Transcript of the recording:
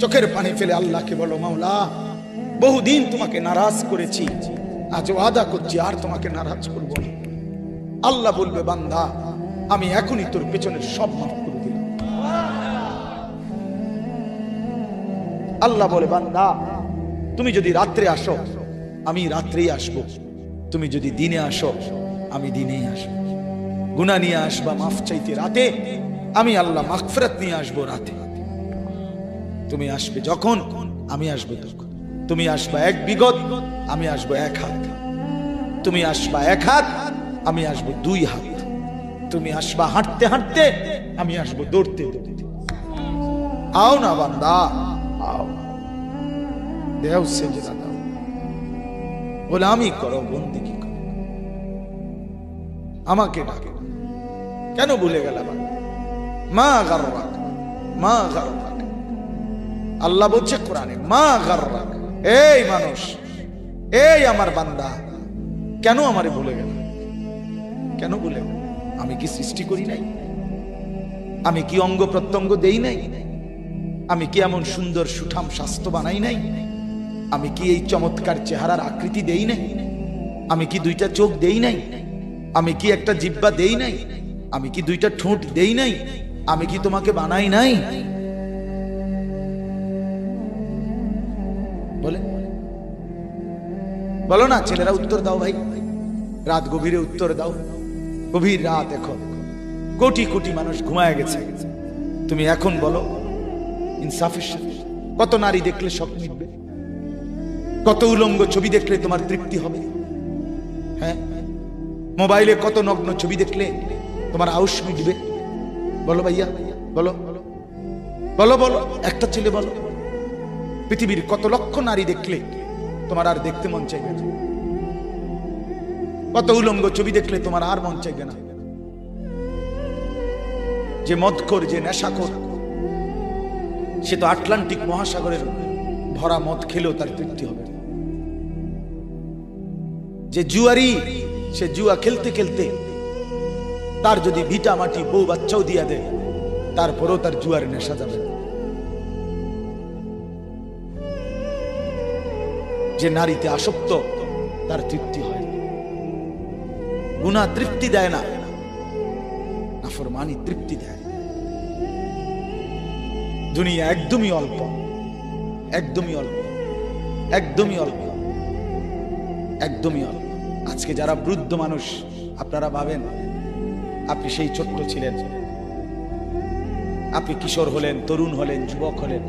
চোখের পানি ফেলে আল্লাহকে বলো, মাওলা বহুদিন তোমাকে নারাজ করেছি, আজ ওয়াদা করছি আর তোমাকে নারাজ করব না। আল্লাহ বলবে, বান্দা আমি এখনই তোর পেছনের সব মাফ করে দিলাম। আল্লাহ বলে, বান্দা তুমি যদি রাত্রে আসো আমি রাত্রেই আসবো, তুমি যদি দিনে আসো আমি দিনেই আসবো। গুনাহ নিয়ে আসবা মাফ চাইতে রাতে, আমি আল্লাহ মাগফিরাত নিয়ে আসবো রাতে। তুমি আসবে যখন আমি আসবো তখন। তুমি আসবা এক বিগত, আমি আসবো এক হাত। তুমি আসবা এক হাত, আমি আসবো দুই হাত। তুমি আসবা হাঁটতে হাঁটতে, আমি আসবো দৌড়তে দৌড়তে। আও না বান্দা, আও, দেও সেজদা দাও, গোলামি করো, বন্দেগী করো, আমাকে ডাকে। কেন ভুলে গেলাম? মা গাররাক, মা গাররাক। আল্লাহ বলছে কোরআনে, মা গাররাক। এই মানুষ, এই আমার বান্দা, কেন আমারে ভুলে গেল? কেন ভুলে গেল? আমি কি সৃষ্টি করি নাই? আমি কি অঙ্গ প্রত্যঙ্গ দেই নাই? আমি কি এমন সুন্দর সুঠাম স্বাস্থ্য বানাই নাই? আমি কি এই চমৎকার চেহারার আকৃতি দেই নাই? আমি কি দুইটা চোখ দেই নাই? আমি কি একটা জিহ্বা দেই নাই? আমি কি দুইটা ঠোঁট দেই নাই? আমি কি তোমাকে বানাই নাই? বলে বলো না ছেলেরা, উত্তর দাও ভাই, রাত গভীরে উত্তর দাও। গভীর রাত, এখন কোটি কোটি মানুষ ঘুমায় গেছে। তুমি এখন বলো ইনসাফের সাথে, কত নারী দেখলে শখ মিটবে? কত উলঙ্গ ছবি দেখলে তোমার তৃপ্তি হবে? হ্যাঁ, মোবাইলে কত নগ্ন ছবি দেখলে তোমার আউশ মিটবে? বলো ভাইয়া, বলো বলো বলো, একটা ছেলে বলো। পৃথিবীর কত লক্ষ নারী দেখলে তোমার আর দেখতে মন চাইবে না? কত উলঙ্গ ছবি দেখলে তোমার আর মন চাইবে না? যে মদখোর, যে নেশাখোর, সে তো আটলান্টিক মহাসাগরের ভরা মদ খেলেও তার তৃপ্তি হবে। যে জুয়ারি, সে জুয়া খেলতে খেলতে তার যদি ভিটা মাটি বউ বাচ্চাও দিয়া দেয়, তারপরেও তার জুয়ার নেশা যাবে। যে নারীতে আসক্ত, তার তৃপ্তি হয়। গুনাহ তৃপ্তি দেয় না, নাফরমানি তৃপ্তি দেয়। দুনিয়া একদমই অল্প, একদমই অল্প, একদমই অল্প, একদমই অল্প। আজকে যারা বৃদ্ধ মানুষ, আপনারা ভাবেন আপনি সেই ছোট্ট ছিলেন, আপনি কিশোর হলেন, তরুণ হলেন, যুবক হলেন,